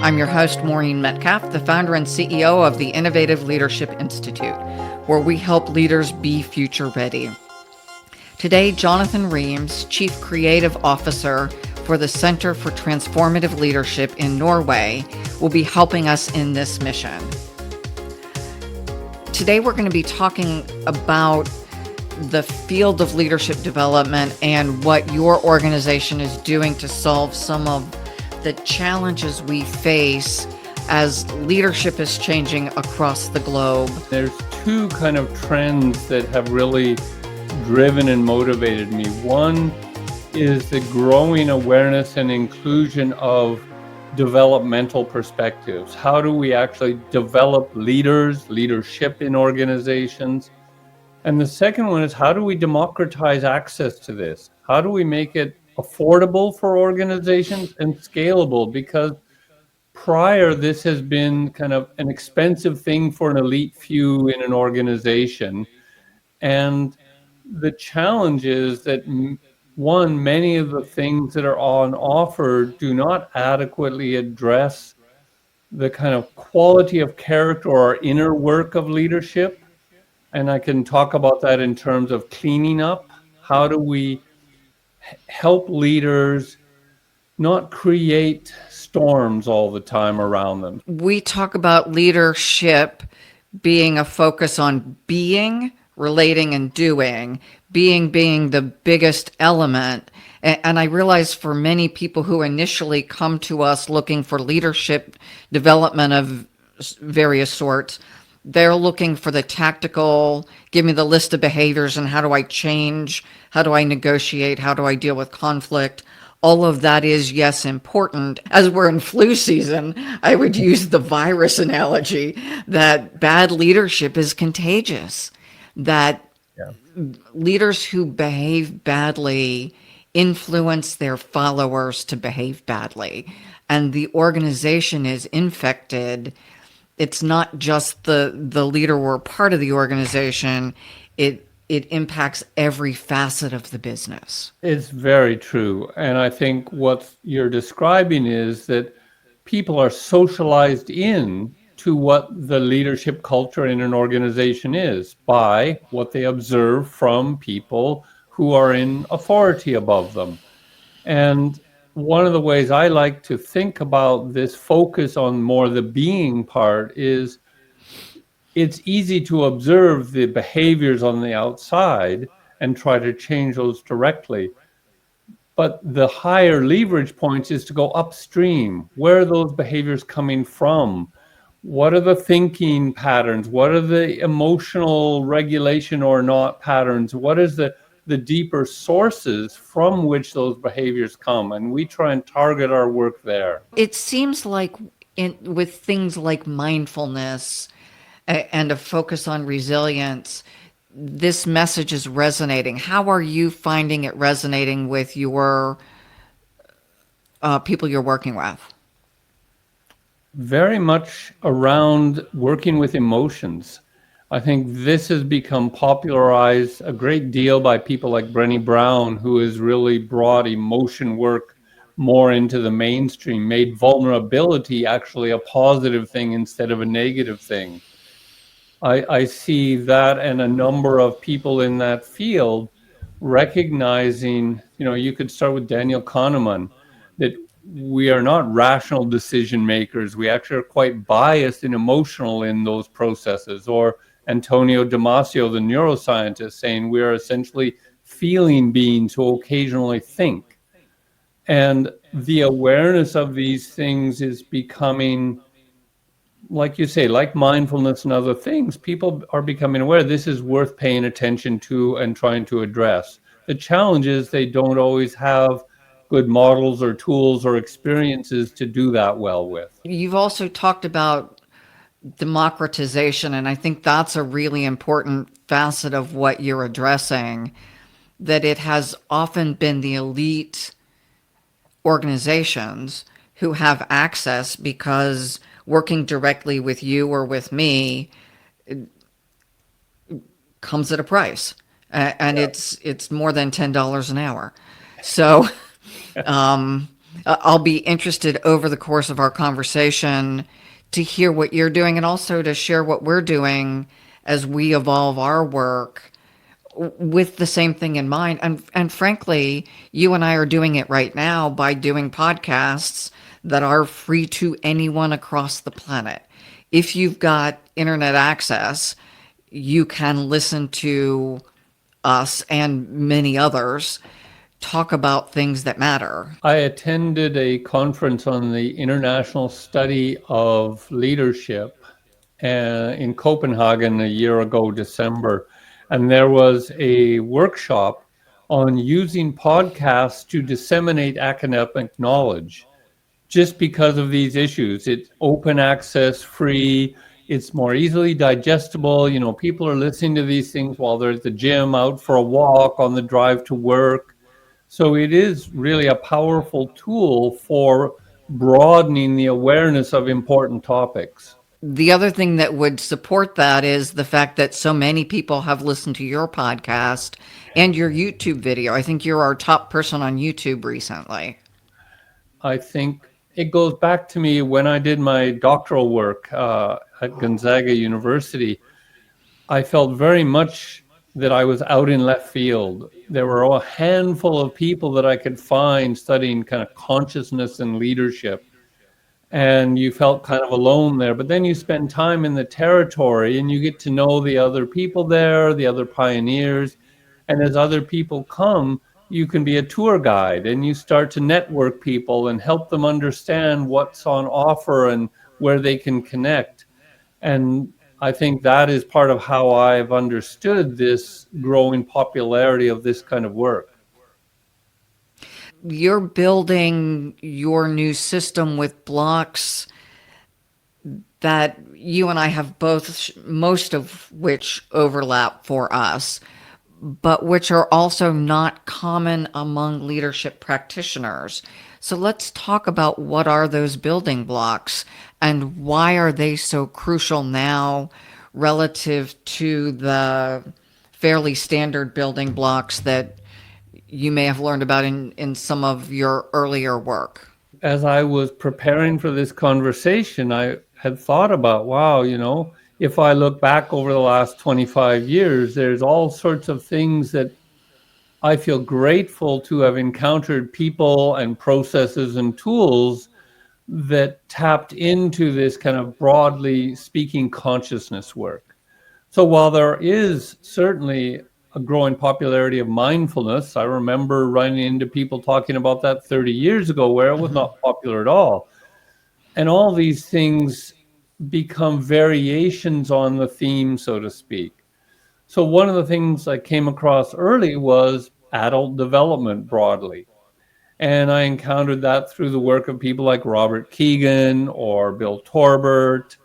I'm your host, Maureen Metcalf, the founder and CEO of the Innovative Leadership Institute, where we help leaders be future ready. Today, Jonathan Reams, Chief Creative Officer for the Center for Transformative Leadership in Norway, will be helping us in this mission. Today, we're going to be talking about the field of leadership development and what your organization is doing to solve some of the challenges we face as leadership is changing across the globe. There's two kind of trends that have really driven and motivated me. One is the growing awareness and inclusion of developmental perspectives. How do we actually develop leadership in organizations? And the second one is, how do we democratize access to this? How do we make it affordable for organizations and scalable? Because prior, this has been kind of an expensive thing for an elite few in an organization. And the challenge is that, one, many of the things that are on offer do not adequately address the kind of quality of character or inner work of leadership. And I can talk about that in terms of cleaning up. How do we help leaders not create storms all the time around them? We talk about leadership being a focus on being, relating, and doing, being the biggest element. And I realize for many people who initially come to us looking for leadership development of various sorts, they're looking for the tactical, give me the list of behaviors and how do I change? How do I negotiate? How do I deal with conflict? All of that is, yes, important. As we're in flu season, I would use the virus analogy that bad leadership is contagious, that leaders who behave badly influence their followers to behave badly, and the organization is infected. It's not just the leader or part of the organization. It impacts every facet of the business. It's very true. And I think what you're describing is that people are socialized in to what the leadership culture in an organization is by what they observe from people who are in authority above them. And one of the ways I like to think about this focus on more the being part is, it's easy to observe the behaviors on the outside and try to change those directly. But the higher leverage points is to go upstream. Where are those behaviors coming from? What are the thinking patterns? What are the emotional regulation or not patterns? What is the deeper sources from which those behaviors come? And we try and target our work there. It seems like with things like mindfulness and a focus on resilience, this message is resonating. How are you finding it resonating with your people you're working with? Very much around working with emotions. I think this has become popularized a great deal by people like Brené Brown, who has really brought emotion work more into the mainstream, made vulnerability actually a positive thing instead of a negative thing. I see that, and a number of people in that field recognizing, you could start with Daniel Kahneman, that we are not rational decision makers. We actually are quite biased and emotional in those processes. Or Antonio Damasio, the neuroscientist, saying we are essentially feeling beings who occasionally think. And the awareness of these things is becoming, like you say, like mindfulness and other things, people are becoming aware this is worth paying attention to and trying to address. The challenge is they don't always have good models or tools or experiences to do that well with. You've also talked about democratization, and I think that's a really important facet of what you're addressing, that it has often been the elite organizations who have access because working directly with you or with me comes at a price, and it's more than $10 an hour. So I'll be interested over the course of our conversation to hear what you're doing and also to share what we're doing as we evolve our work with the same thing in mind. And frankly, you and I are doing it right now by doing podcasts that are free to anyone across the planet. If you've got internet access, you can listen to us and many others talk about things that matter. I attended a conference on the international study of leadership in Copenhagen a year ago, December, and there was a workshop on using podcasts to disseminate academic knowledge just because of these issues. It's open access, free, it's more easily digestible. You know, people are listening to these things while they're at the gym, out for a walk, on the drive to work. So it is really a powerful tool for broadening the awareness of important topics. The other thing that would support that is the fact that so many people have listened to your podcast and your YouTube video. I think you're our top person on YouTube recently. I think it goes back to me when I did my doctoral work at Gonzaga University. I felt very much that I was out in left field. There were a handful of people that I could find studying kind of consciousness and leadership. And you felt kind of alone there. But then you spend time in the territory and you get to know the other people there, the other pioneers. And as other people come, you can be a tour guide and you start to network people and help them understand what's on offer and where they can connect. And I think that is part of how I've understood this growing popularity of this kind of work. You're building your new system with blocks that you and I have both, most of which overlap for us, but which are also not common among leadership practitioners. So let's talk about what are those building blocks and why are they so crucial now relative to the fairly standard building blocks that you may have learned about in some of your earlier work. As I was preparing for this conversation, I had thought about, wow, if I look back over the last 25 years, there's all sorts of things that I feel grateful to have encountered people and processes and tools that tapped into this kind of broadly speaking consciousness work. So while there is certainly a growing popularity of mindfulness, I remember running into people talking about that 30 years ago where it was not popular at all. And all these things become variations on the theme, so to speak. So one of the things I came across early was adult development broadly. And I encountered that through the work of people like Robert Keegan or Bill Torbert.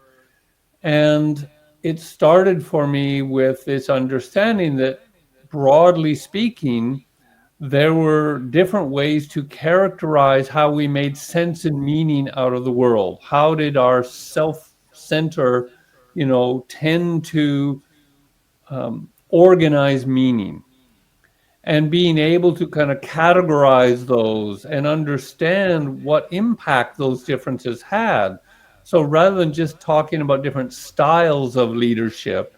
And it started for me with this understanding that, broadly speaking, there were different ways to characterize how we made sense and meaning out of the world. How did our self-center, tend to organize meaning? And being able to kind of categorize those and understand what impact those differences had. So rather than just talking about different styles of leadership,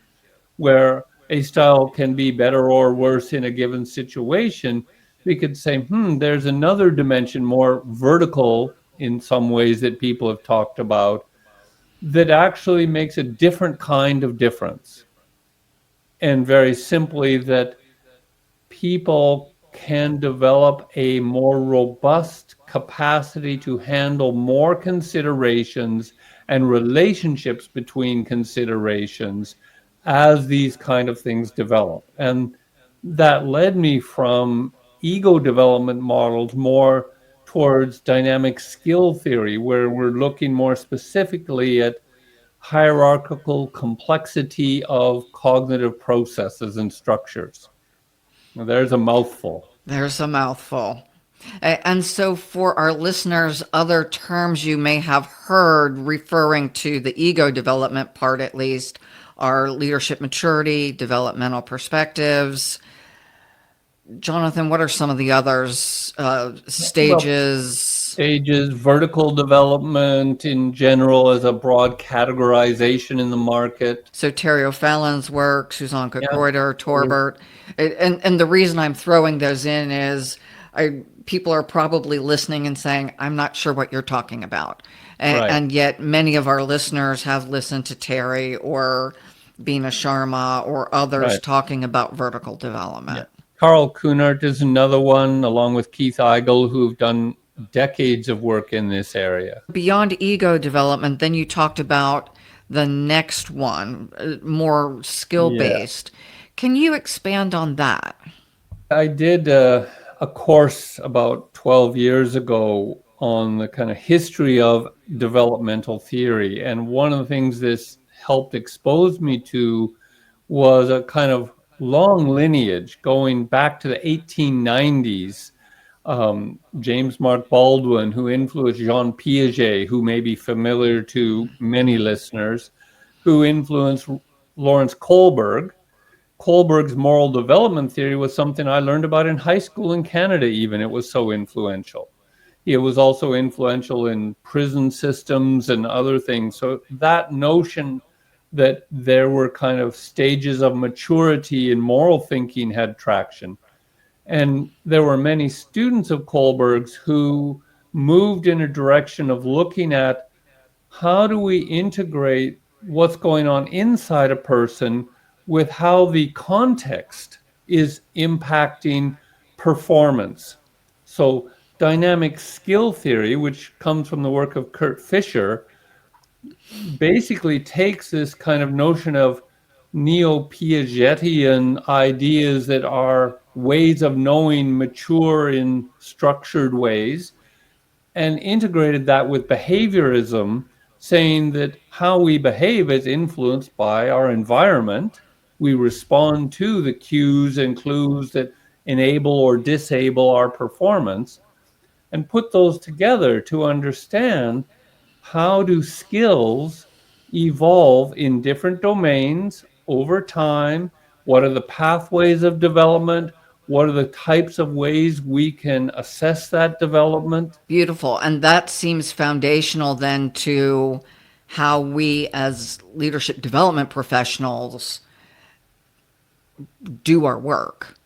where a style can be better or worse in a given situation, we could say, there's another dimension, more vertical in some ways that people have talked about, that actually makes a different kind of difference. And very simply, that people can develop a more robust capacity to handle more considerations and relationships between considerations as these kind of things develop. And that led me from ego development models more towards dynamic skill theory, where we're looking more specifically at hierarchical complexity of cognitive processes and structures. Now, there's a mouthful. There's a mouthful. And so, for our listeners, other terms you may have heard referring to the ego development part, at least, are leadership maturity, developmental perspectives. Jonathan, what are some of the others? Well, Stages? Stages, vertical development in general as a broad categorization in the market. So Terry O'Fallon's work, Suzanne Yeah. Kokoiter, Torbert, and the reason I'm throwing those in is people are probably listening and saying, I'm not sure what you're talking about. Right. And yet many of our listeners have listened to Terry or Bina Sharma or others Right. talking about vertical Yeah. development. Carl Kunert is another one, along with Keith Eigel, who've done decades of work in this area. Beyond ego development, then you talked about the next one, more skill Yeah. based. Can you expand on that? I did a course about 12 years ago on the kind of history of developmental theory. And one of the things this helped expose me to was a kind of long lineage going back to the 1890s. James Mark Baldwin, who influenced Jean Piaget, who may be familiar to many listeners, who influenced Lawrence Kohlberg. Kohlberg's moral development theory was something I learned about in high school in Canada, even. It was so influential. It was also influential in prison systems and other things. So that notion that there were kind of stages of maturity in moral thinking had traction. And there were many students of Kohlberg's who moved in a direction of looking at how do we integrate what's going on inside a person with how the context is impacting performance. So dynamic skill theory, which comes from the work of Kurt Fischer, basically takes this kind of notion of neo-Piagetian ideas that are ways of knowing mature in structured ways and integrated that with behaviorism, saying that how we behave is influenced by our environment. We respond to the cues and clues that enable or disable our performance, and put those together to understand how do skills evolve in different domains over time? What are the pathways of development? What are the types of ways we can assess that development? Beautiful. And that seems foundational then to how we as leadership development professionals do our work.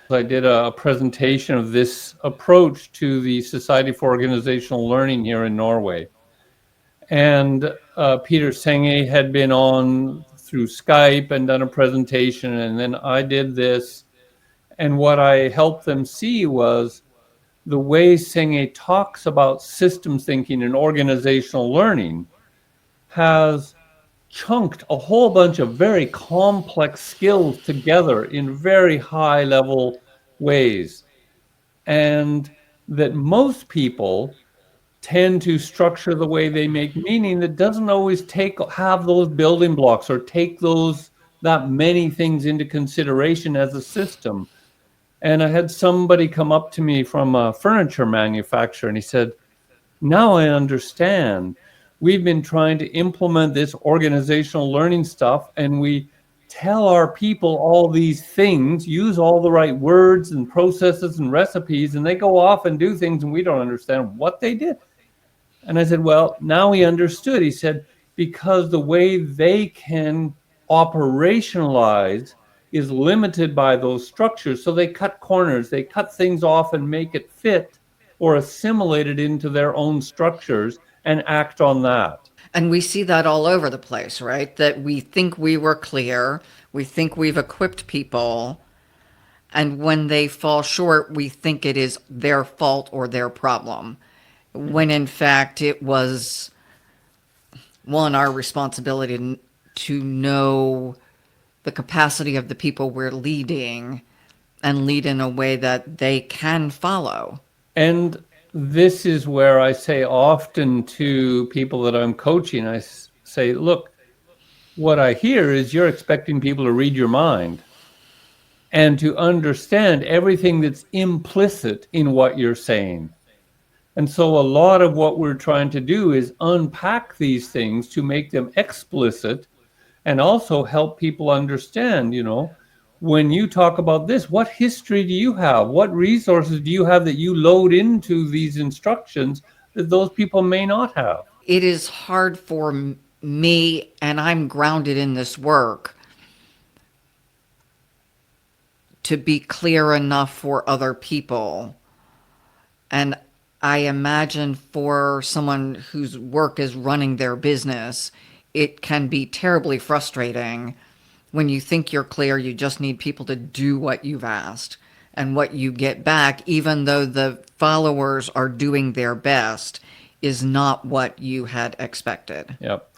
I did a presentation of this approach to the Society for Organizational Learning here in Norway. And Peter Senge had been on through Skype and done a presentation, and then I did this. And what I helped them see was the way Senge talks about systems thinking and organizational learning has chunked a whole bunch of very complex skills together in very high level ways. And that most people tend to structure the way they make meaning that doesn't always have those building blocks or take those that many things into consideration as a system. And I had somebody come up to me from a furniture manufacturer and he said, now I understand. We've been trying to implement this organizational learning stuff, and we tell our people all these things, use all the right words and processes and recipes, and they go off and do things, and we don't understand what they did. And I said, well, now he understood. He said, because the way they can operationalize is limited by those structures. So they cut corners, they cut things off and make it fit or assimilate it into their own structures and act on that. And we see that all over the place, right? That we think we were clear, we think we've equipped people, and when they fall short, we think it is their fault or their problem. When in fact it was, one, our responsibility to know the capacity of the people we're leading and lead in a way that they can follow. And this is where I say often to people that I'm coaching, I say, look, what I hear is you're expecting people to read your mind and to understand everything that's implicit in what you're saying. And so a lot of what we're trying to do is unpack these things to make them explicit and also help people understand, when you talk about this, what history do you have? What resources do you have that you load into these instructions that those people may not have. It is hard for me, and I'm grounded in this work, to be clear enough for other people. And I imagine for someone whose work is running their business, it can be terribly frustrating when you think you're clear, you just need people to do what you've asked. And what you get back, even though the followers are doing their best, is not what you had expected. Yep.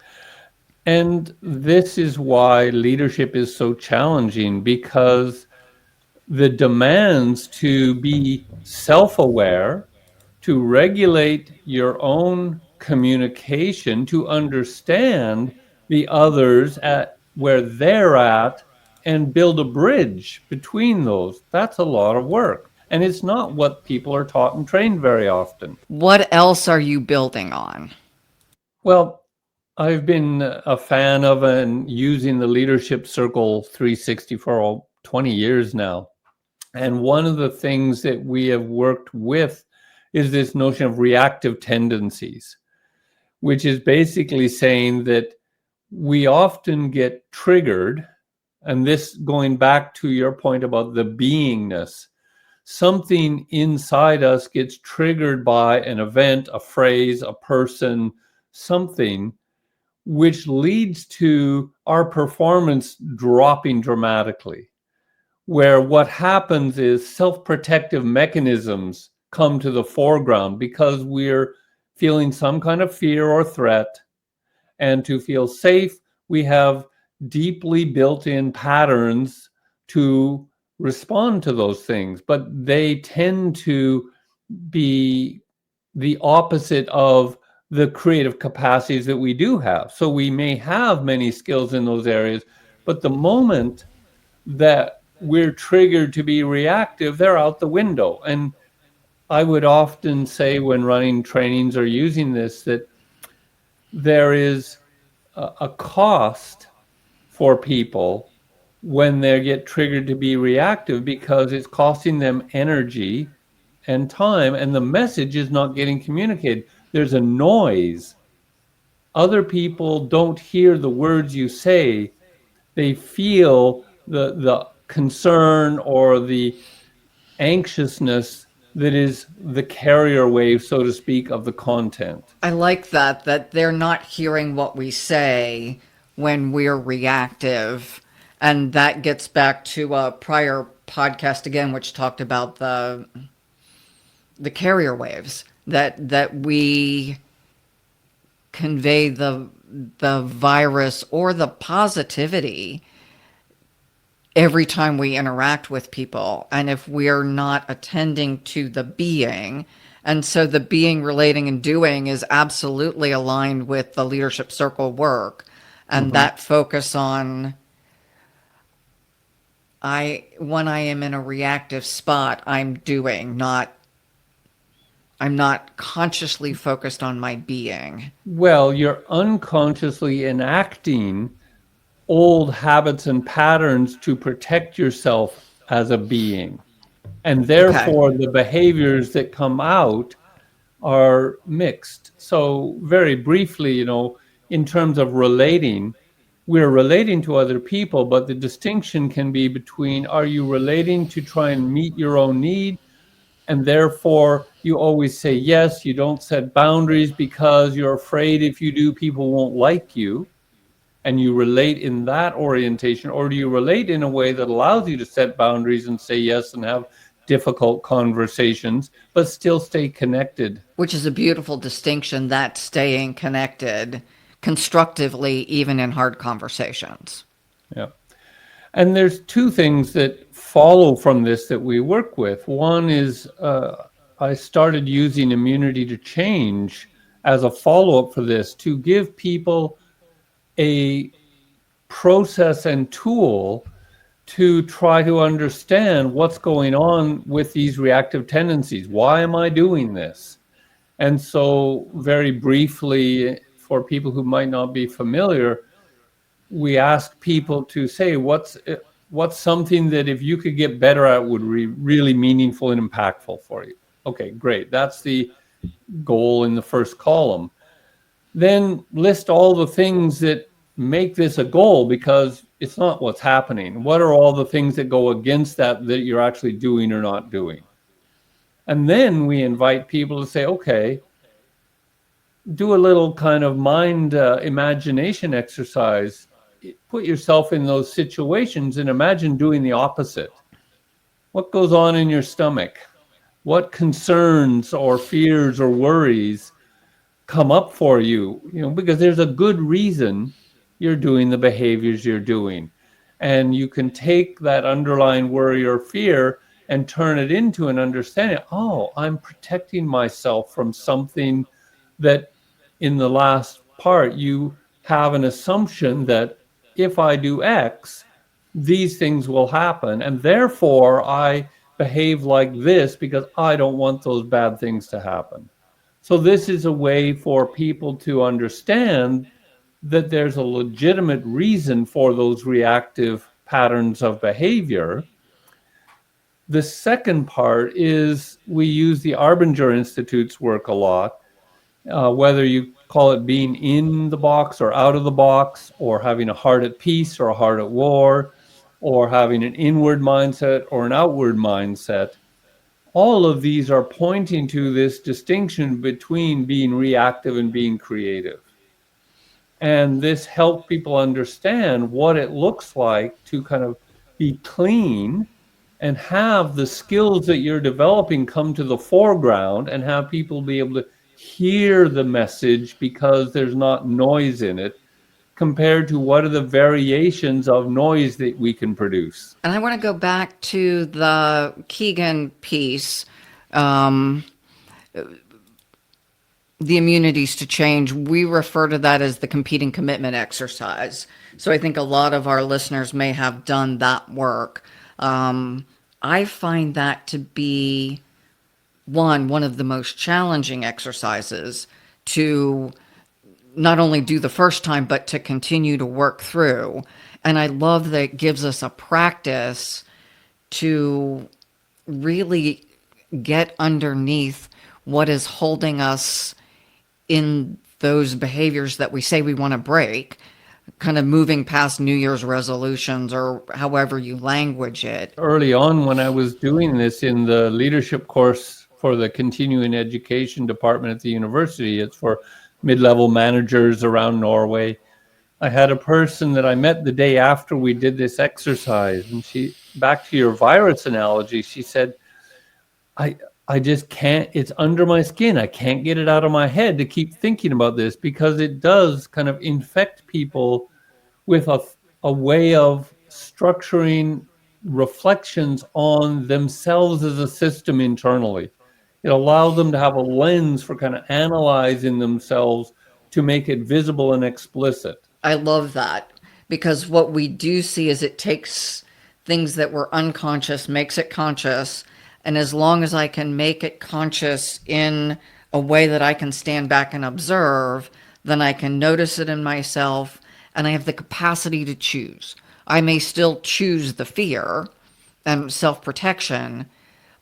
And this is why leadership is so challenging, because the demands to be self-aware, to regulate your own communication, to understand the others at where they're at, and build a bridge between those. That's a lot of work. And it's not what people are taught and trained very often. What else are you building on? Well, I've been a fan of and using the Leadership Circle 360 for 20 years now. And one of the things that we have worked with is this notion of reactive tendencies, which is basically saying that we often get triggered, and this going back to your point about the beingness, something inside us gets triggered by an event, a phrase, a person, something, which leads to our performance dropping dramatically, where what happens is self-protective mechanisms come to the foreground because we're feeling some kind of fear or threat. And to feel safe, we have deeply built-in patterns to respond to those things, but they tend to be the opposite of the creative capacities that we do have. So we may have many skills in those areas, but the moment that we're triggered to be reactive, they're out the window. And I would often say when running trainings or using this, that there is a cost for people when they get triggered to be reactive, because it's costing them energy and time, and the message is not getting communicated. There's a noise. Other people don't hear the words you say. They feel the concern or the anxiousness that is the carrier wave, so to speak, of the content. I like that they're not hearing what we say when we're reactive. And that gets back to a prior podcast again, which talked about the carrier waves, that we convey the virus or the positivity every time we interact with people. And if we're not attending to the being, and so the being, relating, and doing is absolutely aligned with the leadership circle work, and that focus on, when I am in a reactive spot, I'm not consciously focused on my being. Well, you're unconsciously enacting old habits and patterns to protect yourself as a being. And therefore, the behaviors that come out are mixed. So very briefly, in terms of relating, we're relating to other people, but the distinction can be between, are you relating to try and meet your own need? And therefore, you always say yes, you don't set boundaries because you're afraid if you do, people won't like you. And you relate in that orientation, or do you relate in a way that allows you to set boundaries and say yes and have difficult conversations, but still stay connected? Which is a beautiful distinction, that staying connected constructively, even in hard conversations. Yeah. And there's two things that follow from this that we work with. One is I started using immunity to change as a follow-up for this, to give people a process and tool to try to understand what's going on with these reactive tendencies. Why am I doing this? And so very briefly, for people who might not be familiar, we ask people to say, what's something that if you could get better at would be really meaningful and impactful for you? Okay, great. That's the goal in the first column. Then list all the things that make this a goal, because it's not what's happening. What are all the things that go against that you're actually doing or not doing? And then we invite people to say, okay, do a little kind of mind imagination exercise. Put yourself in those situations and imagine doing the opposite. What goes on in your stomach? What concerns or fears or worries come up for you? Because there's a good reason you're doing the behaviors you're doing. And you can take that underlying worry or fear and turn it into an understanding. Oh, I'm protecting myself from something that, in the last part, you have an assumption that if I do X, these things will happen. And therefore, I behave like this because I don't want those bad things to happen. So this is a way for people to understand that there's a legitimate reason for those reactive patterns of behavior. The second part is we use the Arbinger Institute's work a lot, whether you call it being in the box or out of the box, or having a heart at peace or a heart at war, or having an inward mindset or an outward mindset. All of these are pointing to this distinction between being reactive and being creative. And this helps people understand what it looks like to kind of be clean and have the skills that you're developing come to the foreground, and have people be able to hear the message because there's not noise in it, compared to what are the variations of noise that we can produce. And I want to go back to the Keegan piece, um, the immunities to change. We refer to that as the competing commitment exercise. So I think a lot of our listeners may have done that work. I find that to be one of the most challenging exercises to not only do the first time, but to continue to work through. And I love that it gives us a practice to really get underneath what is holding us in those behaviors that we say we want to break, kind of moving past New Year's resolutions or however you language it. Early on, when I was doing this in the leadership course for the continuing education department at the university, it's for mid-level managers around Norway. I had a person that I met the day after we did this exercise, and she, back to your virus analogy, she said, I just can't, it's under my skin. I can't get it out of my head to keep thinking about this, because it does kind of infect people with a way of structuring reflections on themselves as a system internally. It allows them to have a lens for kind of analyzing themselves to make it visible and explicit. I love that, because what we do see is it takes things that were unconscious, makes it conscious. And as long as I can make it conscious in a way that I can stand back and observe, then I can notice it in myself, and I have the capacity to choose. I may still choose the fear and self-protection,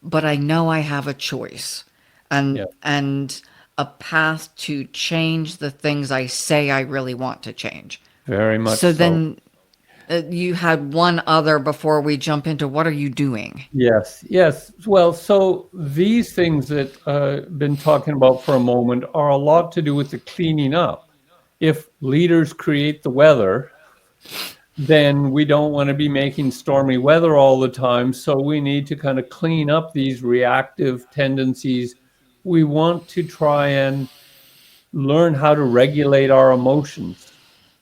but I know I have a choice and Yeah. and a path to change the things I say I really want to change. Very much So so. then you had one other before we jump into what are you doing? Yes. Well, so these things that I've been talking about for a moment are a lot to do with the cleaning up. If leaders create the weather, then we don't want to be making stormy weather all the time. So we need to kind of clean up these reactive tendencies. We want to try and learn how to regulate our emotions.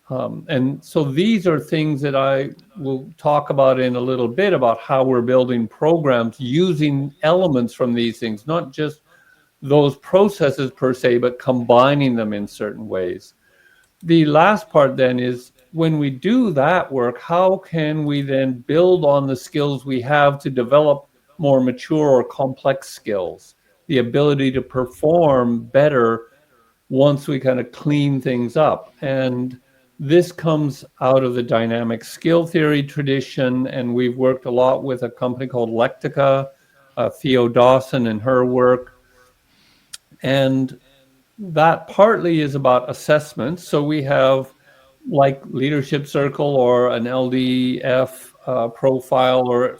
And so these are things that I will talk about in a little bit, about how we're building programs using elements from these things, not just those processes per se, but combining them in certain ways. The last part then is, when we do that work, how can we then build on the skills we have to develop more mature or complex skills, the ability to perform better once we kind of clean things up. And this comes out of the dynamic skill theory tradition, and we've worked a lot with a company called Lectica, Theo Dawson and her work. And that partly is about assessments. So we have like leadership circle or an LDF profile or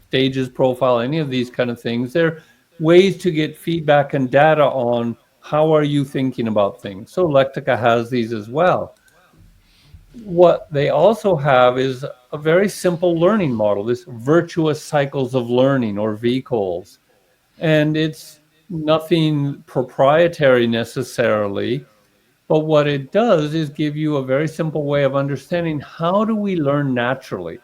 stages profile, any of these kind of things. They're ways to get feedback and data on how are you thinking about things. So Lectica has these as well. What they also have is a very simple learning model, this virtuous cycles of learning or VCOLs. And it's nothing proprietary necessarily, but what it does is give you a very simple way of understanding how do we learn naturally?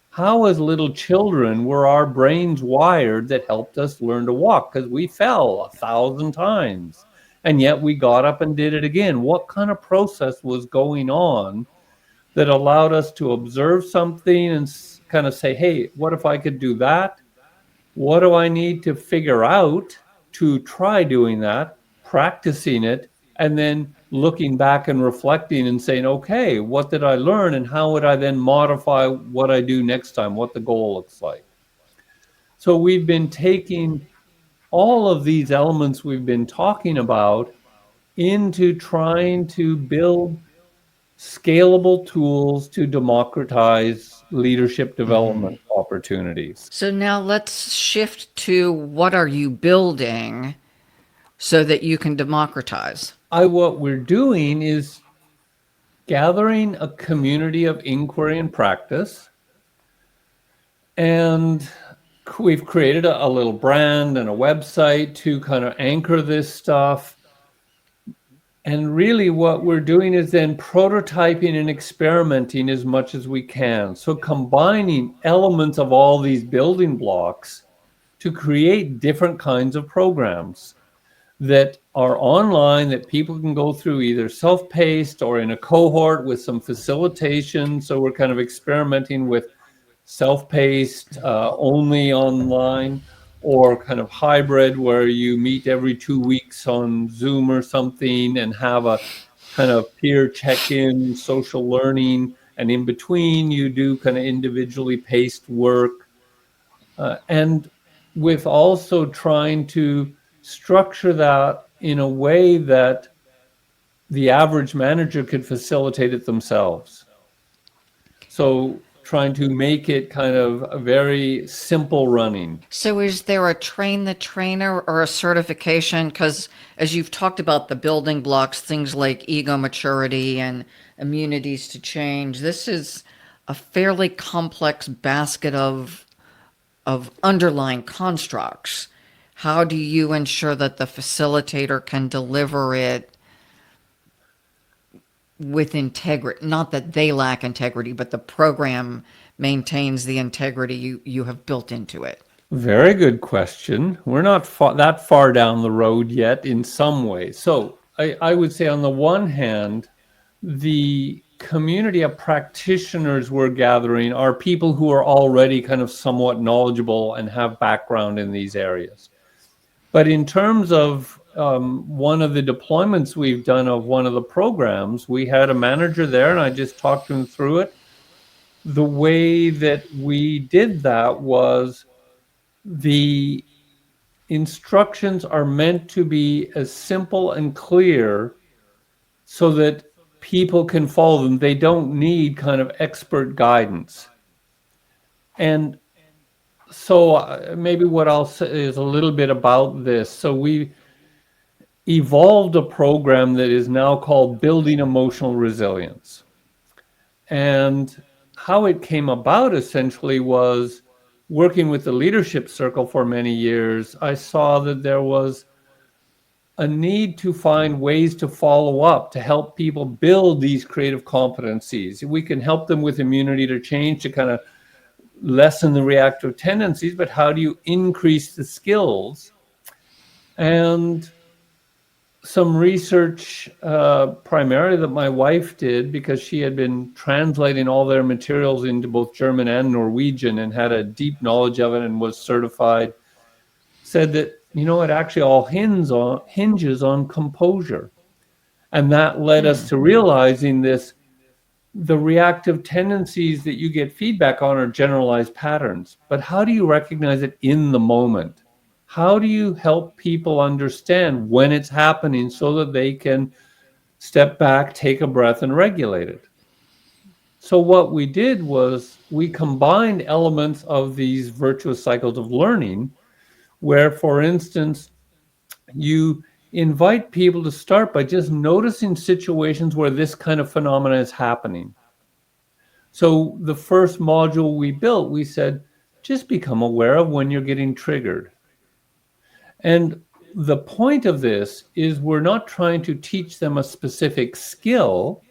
How, as little children, were our brains wired that helped us learn to walk? Because we fell 1,000 times and yet we got up and did it again. What kind of process was going on that allowed us to observe something and kind of say, hey, what if I could do that? What do I need to figure out to try doing that, practicing it, and then looking back and reflecting and saying, okay, what did I learn and how would I then modify what I do next time, what the goal looks like? So we've been taking all of these elements we've been talking about into trying to build scalable tools to democratize leadership development opportunities. So now let's shift to what are you building so that you can democratize? What we're doing is gathering a community of inquiry and practice. And we've created a little brand and a website to kind of anchor this stuff. And really what we're doing is then prototyping and experimenting as much as we can. So combining elements of all these building blocks to create different kinds of programs that are online that people can go through either self-paced or in a cohort with some facilitation. So we're kind of experimenting with self-paced only online, or kind of hybrid where you meet every 2 weeks on Zoom or something and have a kind of peer check-in, social learning, and in between you do kind of individually paced work. And with also trying to structure that in a way that the average manager could facilitate it themselves. So trying to make it kind of a very simple running. So is there a train the trainer or a certification? Because as you've talked about the building blocks, things like ego maturity and immunities to change, this is a fairly complex basket of underlying constructs. How do you ensure that the facilitator can deliver it with integrity? Not that they lack integrity, but the program maintains the integrity you have built into it. Very good question. We're not that far down the road yet in some ways. So I would say on the one hand, the community of practitioners we're gathering are people who are already kind of somewhat knowledgeable and have background in these areas. But in terms of one of the deployments we've done of one of the programs, we had a manager there and I just talked to him through it. The way that we did that was the instructions are meant to be as simple and clear so that people can follow them. They don't need kind of expert guidance. And so maybe what I'll say is a little bit about this. So we evolved a program that is now called Building Emotional Resilience. And how it came about essentially was working with the leadership circle for many years. I saw that there was a need to find ways to follow up, to help people build these creative competencies. We can help them with immunity to change, to kind of lessen the reactive tendencies, but how do you increase the skills? And some research, primarily that my wife did, because she had been translating all their materials into both German and Norwegian and had a deep knowledge of it and was certified, said that, it actually all hinges on composure. And that led us to realizing the reactive tendencies that you get feedback on are generalized patterns. But how do you recognize it in the moment? How do you help people understand when it's happening so that they can step back, take a breath, and regulate it? So what we did was we combined elements of these virtuous cycles of learning, where, for instance, you invite people to start by just noticing situations where this kind of phenomena is happening. So the first module we built, we said, just become aware of when you're getting triggered. And the point of this is we're not trying to teach them a specific skill.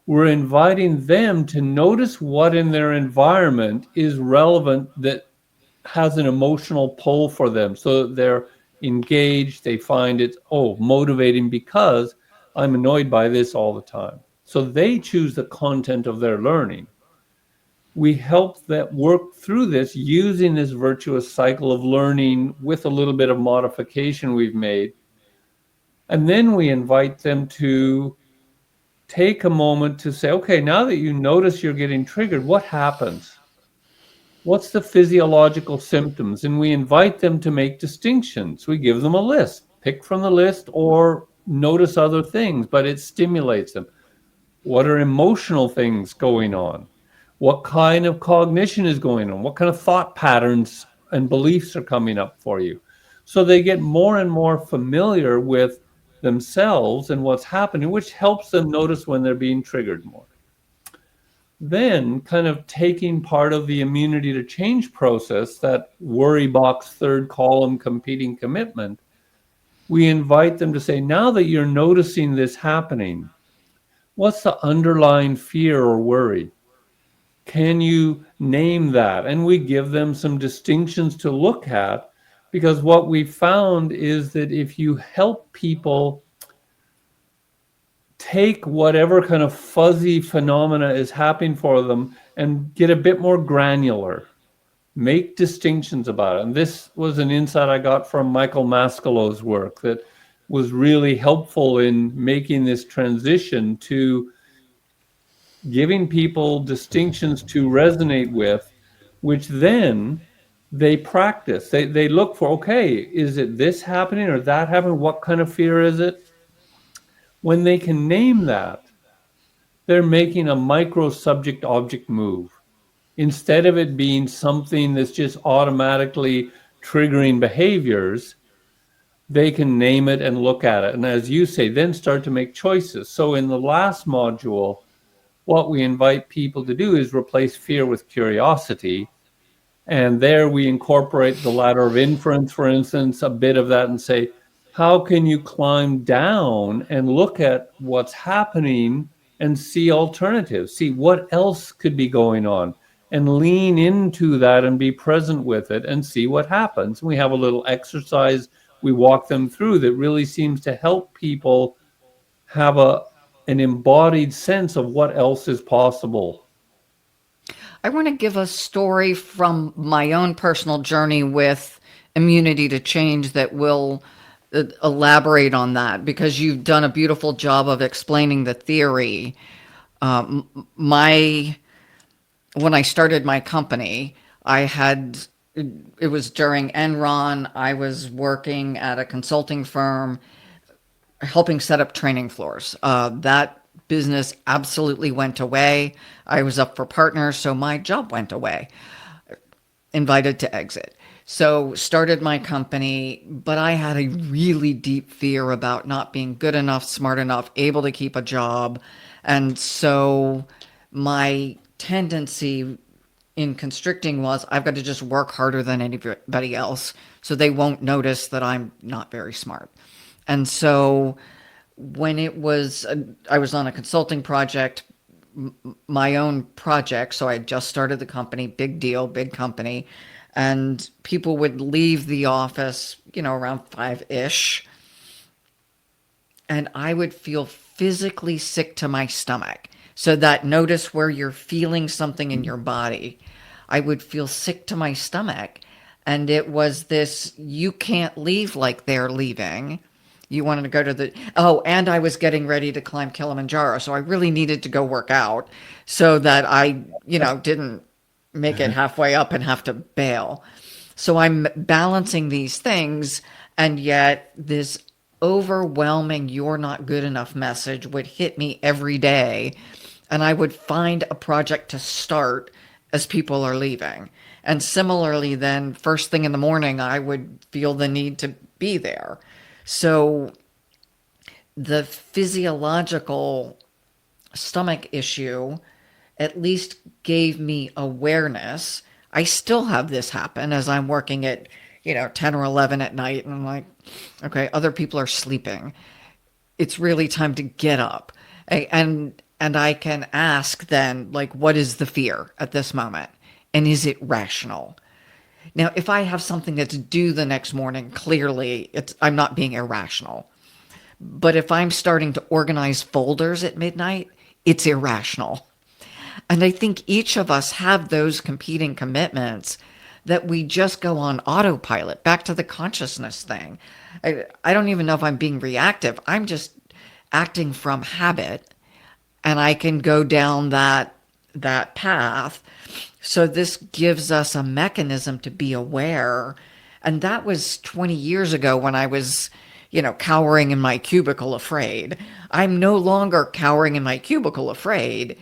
We're inviting them to notice what in their environment is relevant that has an emotional pull for them, so that they're engaged, they find it, oh, motivating because I'm annoyed by this all the time. So they choose the content of their learning. We help them work through this using this virtuous cycle of learning with a little bit of modification we've made. And then we invite them to take a moment to say, okay, now that you notice you're getting triggered, what happens? What's the physiological symptoms? And we invite them to make distinctions. We give them a list, pick from the list or notice other things, but it stimulates them. What are emotional things going on? What kind of cognition is going on? What kind of thought patterns and beliefs are coming up for you? So they get more and more familiar with themselves and what's happening, which helps them notice when they're being triggered more. Then, kind of taking part of the immunity to change process, that worry box, third column, competing commitment, we invite them to say, now that you're noticing this happening, what's the underlying fear or worry? Can you name that? And we give them some distinctions to look at, because what we found is that if you help people take whatever kind of fuzzy phenomena is happening for them and get a bit more granular, make distinctions about it. And this was an insight I got from Michael Mascolo's work that was really helpful in making this transition to giving people distinctions to resonate with, which then they practice. They look for, okay, is it this happening or that happening? What kind of fear is it? When they can name that, they're making a micro subject object move. Instead of it being something that's just automatically triggering behaviors, they can name it and look at it. And as you say, then start to make choices. So in the last module, what we invite people to do is replace fear with curiosity. And there we incorporate the ladder of inference, for instance, a bit of that, and say, how can you climb down and look at what's happening and see alternatives, see what else could be going on, and lean into that and be present with it and see what happens. We have a little exercise we walk them through that really seems to help people have an embodied sense of what else is possible. I want to give a story from my own personal journey with immunity to change that will elaborate on that, because you've done a beautiful job of explaining the theory. My When I started my company, I had it was during Enron. I was working at a consulting firm helping set up training floors. That business absolutely went away. I was up for partners, so my job went away. Invited to exit. So started my company, but I had a really deep fear about not being good enough, smart enough, able to keep a job. And so my tendency in constricting was I've got to just work harder than anybody else so they won't notice that I'm not very smart. And so when I was on a consulting project, my own project. So I had just started the company, big deal, big company. And people would leave the office, around 5-ish. And I would feel physically sick to my stomach. So that notice where you're feeling something in your body. I would feel sick to my stomach. And it was this, you can't leave like they're leaving. You wanted to go to and I was getting ready to climb Kilimanjaro. So I really needed to go work out so that I, didn't make it halfway up and have to bail. So I'm balancing these things, and yet this overwhelming "you're not good enough" message would hit me every day, and I would find a project to start as people are leaving. And similarly, then first thing in the morning, I would feel the need to be there. So the physiological stomach issue at least gave me awareness. I still have this happen as I'm working at, 10 or 11 at night, and I'm like, okay, other people are sleeping. It's really time to get up. And I can ask then, like, what is the fear at this moment? And is it rational? Now, if I have something that's due the next morning, clearly I'm not being irrational. But if I'm starting to organize folders at midnight, it's irrational. And I think each of us have those competing commitments that we just go on autopilot, back to the consciousness thing. I don't even know if I'm being reactive. I'm just acting from habit, and I can go down that path. So this gives us a mechanism to be aware. And that was 20 years ago when I was, cowering in my cubicle afraid. I'm no longer cowering in my cubicle afraid,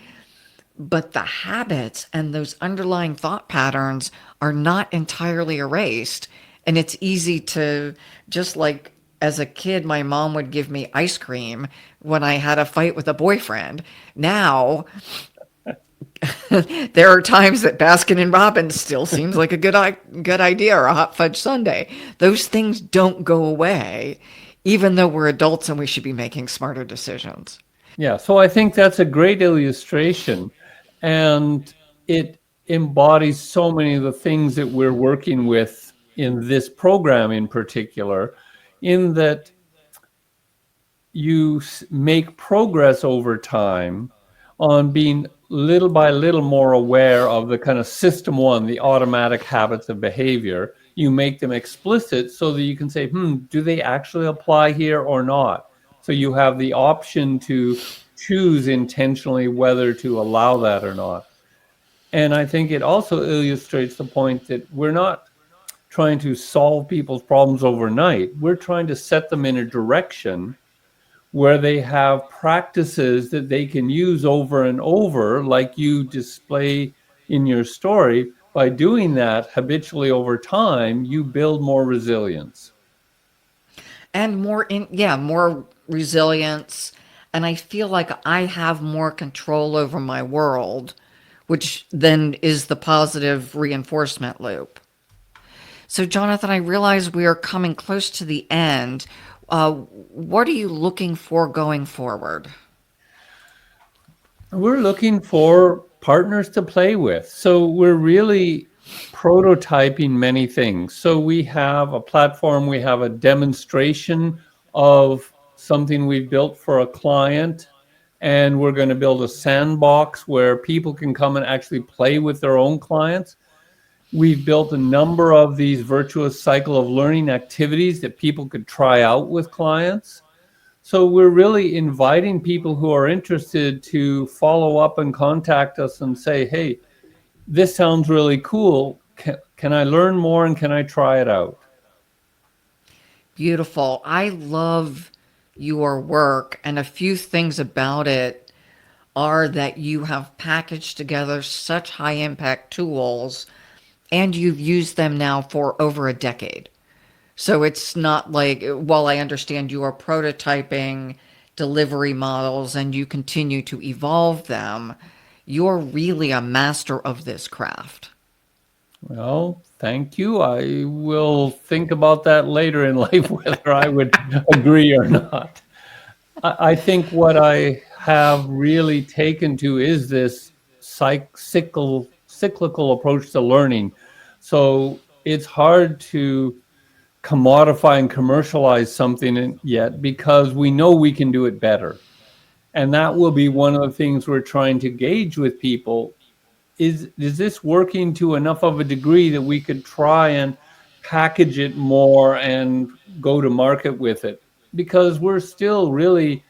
but the habits and those underlying thought patterns are not entirely erased. And it's easy to, just like as a kid, my mom would give me ice cream when I had a fight with a boyfriend. Now, there are times that Baskin and Robbins still seems like a good idea, or a hot fudge sundae. Those things don't go away, even though we're adults and we should be making smarter decisions. Yeah, so I think that's a great illustration, and it embodies so many of the things that we're working with in this program in particular, in that you make progress over time on being little by little more aware of the kind of system one, the automatic habits of behavior. You make them explicit so that you can say, do they actually apply here or not? So you have the option to choose intentionally whether to allow that or not. And I think it also illustrates the point that we're not trying to solve people's problems overnight. We're trying to set them in a direction where they have practices that they can use over and over, like you display in your story. By doing that habitually over time, you build more resilience. And more resilience. And I feel like I have more control over my world, which then is the positive reinforcement loop. So, Jonathan, I realize we are coming close to the end. What are you looking for going forward? We're looking for partners to play with. So we're really prototyping many things. So we have a platform, we have a demonstration of something we've built for a client, and we're going to build a sandbox where people can come and actually play with their own clients. We've built a number of these virtuous cycle of learning activities that people could try out with clients. So we're really inviting people who are interested to follow up and contact us and say, hey, this sounds really cool. Can I learn more and can I try it out? Beautiful. I love your work, and a few things about it are that you have packaged together such high impact tools, and you've used them now for over a decade. So it's not like, while I understand you are prototyping delivery models and you continue to evolve them, you're really a master of this craft. Well, thank you. I will think about that later in life, whether I would agree or not. I think what I have really taken to is this cyclical approach to learning. So it's hard to commodify and commercialize something yet because we know we can do it better. And that will be one of the things we're trying to gauge with people. Is this working to enough of a degree that we could try and package it more and go to market with it? Because we're still really,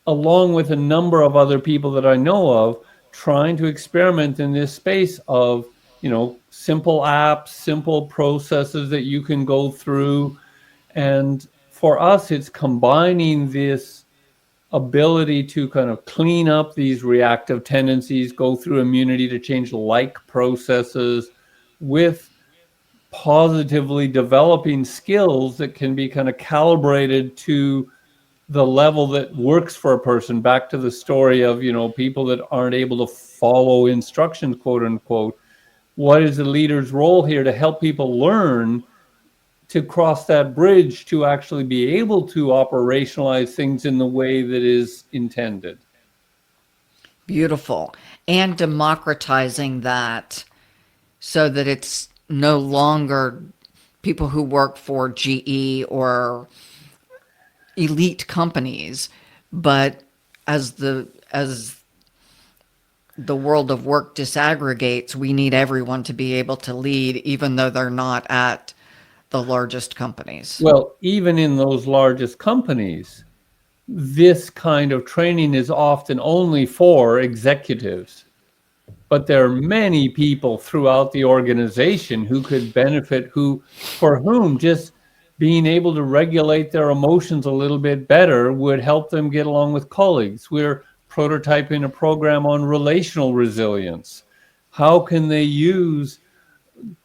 along with a number of other people that I know of, trying to experiment in this space of simple apps, simple processes that you can go through. And for us, it's combining this ability to kind of clean up these reactive tendencies, go through immunity to change like processes with positively developing skills that can be kind of calibrated to the level that works for a person. Back to the story of, people that aren't able to follow instructions, quote unquote. What is the leader's role here to help people learn to cross that bridge to actually be able to operationalize things in the way that is intended? Beautiful. And democratizing that so that it's no longer people who work for GE or elite companies, but as the world of work disaggregates, we need everyone to be able to lead, even though they're not at the largest companies. Well, even in those largest companies, this kind of training is often only for executives. But there are many people throughout the organization who could benefit, for whom just being able to regulate their emotions a little bit better would help them get along with colleagues. We're prototyping a program on relational resilience. How can they use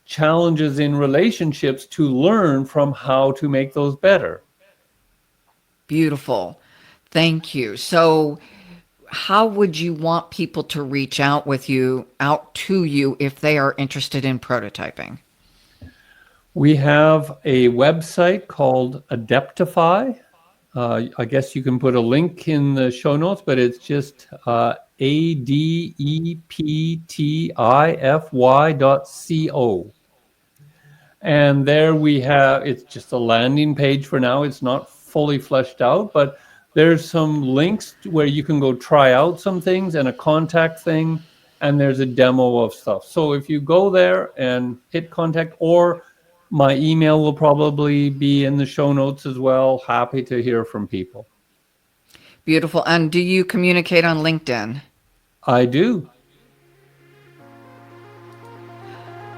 challenges in relationships to learn from how to make those better? Beautiful. Thank you. So, how would you want people to reach out to you if they are interested in prototyping? We have a website called Adeptify. I guess you can put a link in the show notes, but it's just adeptify.co. And there it's just a landing page for now. It's not fully fleshed out, but there's some links where you can go try out some things and a contact thing, and there's a demo of stuff. So if you go there and hit contact, or my email will probably be in the show notes as well. Happy to hear from people. Beautiful. And do you communicate on LinkedIn? I do.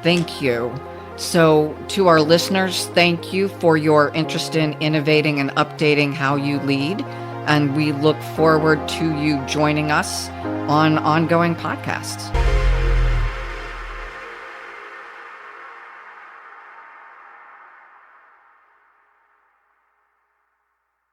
Thank you. So, to our listeners, thank you for your interest in innovating and updating how you lead. And we look forward to you joining us on ongoing podcasts.